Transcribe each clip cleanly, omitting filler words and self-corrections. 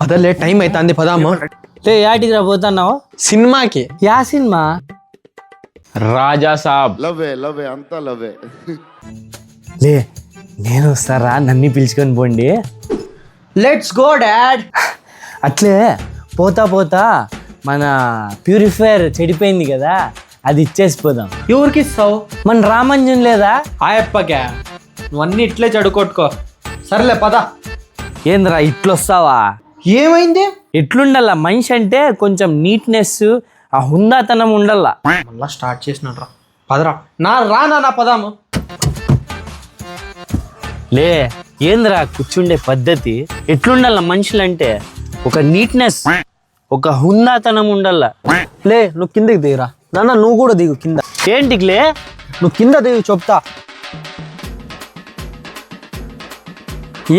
పదలే time అవుతుంది పదాము. లే యాటికి రా పోతున్నావు? సినిమాకి. Yeah cinema? రాజా సాబ్. లవే అంతా లవే. లే నేను వస్తారా, నన్ను పిలుచుకొని పోండి. Let's go dad. అట్లే పోతా పోతా మన ప్యూరిఫైయర్ చెడిపోయింది కదా, అది ఇచ్చేసిపోదాం. ఎవరికి ఇస్తావు? మన రామంజన్ లేదా? ఆయప్పకే నువ్వన్నీ ఇట్లే చెడుకొట్టుకో. సర్లే పద. ఏంద్రా ఇట్లొస్తావా? ఏమైంది? ఎట్లుండాల మనిషి అంటే కొంచెం నీట్నెస్, ఆ హుందాతనం ఉండాల. మళ్ళా స్టార్ట్ చేసినట్రా. పదరా నా పదాము. లే ఏంద్రా కూర్చుండే పద్ధతి? ఎట్లుండాల మనుషులంటే ఒక నీట్నెస్, ఒక హుందాతనం ఉండాల. లే నువ్వు కిందకి దిగురా. నాన్న నువ్వు కూడా దిగు కింద. ఏంటికిలే? నువ్వు కింద దిగు చెప్తా.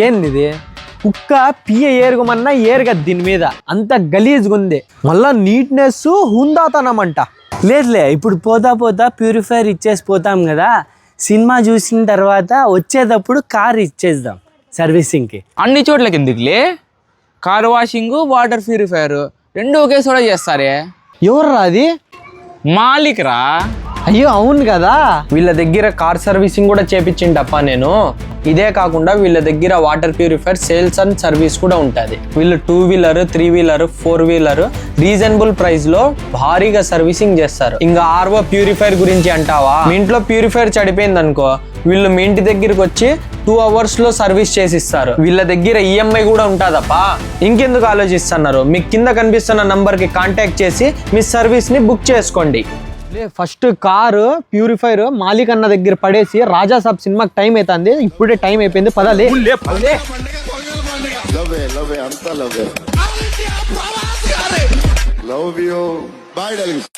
ఏంది ఇది? కుక్క పియ్య ఏరుగమన్నా ఏరుగా దీని మీద, అంత గలీజ్గా ఉంది. మళ్ళా నీట్నెస్ హుందాతనం అంట. లేదులే, ఇప్పుడు పోతా పోతా ప్యూరిఫైయర్ ఇచ్చేసి పోతాం కదా, సినిమా చూసిన తర్వాత వచ్చేటప్పుడు కార్ ఇచ్చేద్దాం సర్వీసింగ్కి. అన్ని చోట్లకి ఎందుకులే? కార్ వాషింగ్, వాటర్ ప్యూరిఫైయర్ రెండు ఒకే చోట చేస్తారే. ఎవర్రా అది? మాలిక్ రా. అయ్యో అవును కదా, వీళ్ళ దగ్గర కార్ సర్వీసింగ్ కూడా చేపించిండప్ప నేను. ఇదే కాకుండా వీళ్ళ దగ్గర water purifier sales and service కూడా ఉంటుంది. వీళ్ళు 2 wheeler 3 wheeler 4 wheeler reasonable price లో భారీగా సర్వీసింగ్ చేస్తారు. ఇంకా ఆర్ఓ ప్యూరిఫైర్ గురించి అంటావా? మీ ఇంట్లో ప్యూరిఫైర్ చెడిపోయింది అనుకో, వీళ్ళు మీ ఇంటి దగ్గరికి వచ్చి 2 అవర్స్ లో సర్వీస్ చేసిస్తారు. వీళ్ళ దగ్గర ఈఎంఐ కూడా ఉంటుందప్పా. ఇంకెందుకు ఆలోచిస్తున్నారు? మీకు కింద కనిపిస్తున్న నంబర్ కి కాంటాక్ట్ చేసి మీ సర్వీస్ ని బుక్ చేసుకోండి. ఫస్ట్ కారు ప్యూరిఫైర్ మాలిక్ అన్న దగ్గర పడేసి రాజా సాబ్ సినిమాకి టైం అవుతుంది. ఇప్పుడే టైం అయిపోయింది, పదాలే. లవే అంతా లవే. Love you. Bye darling.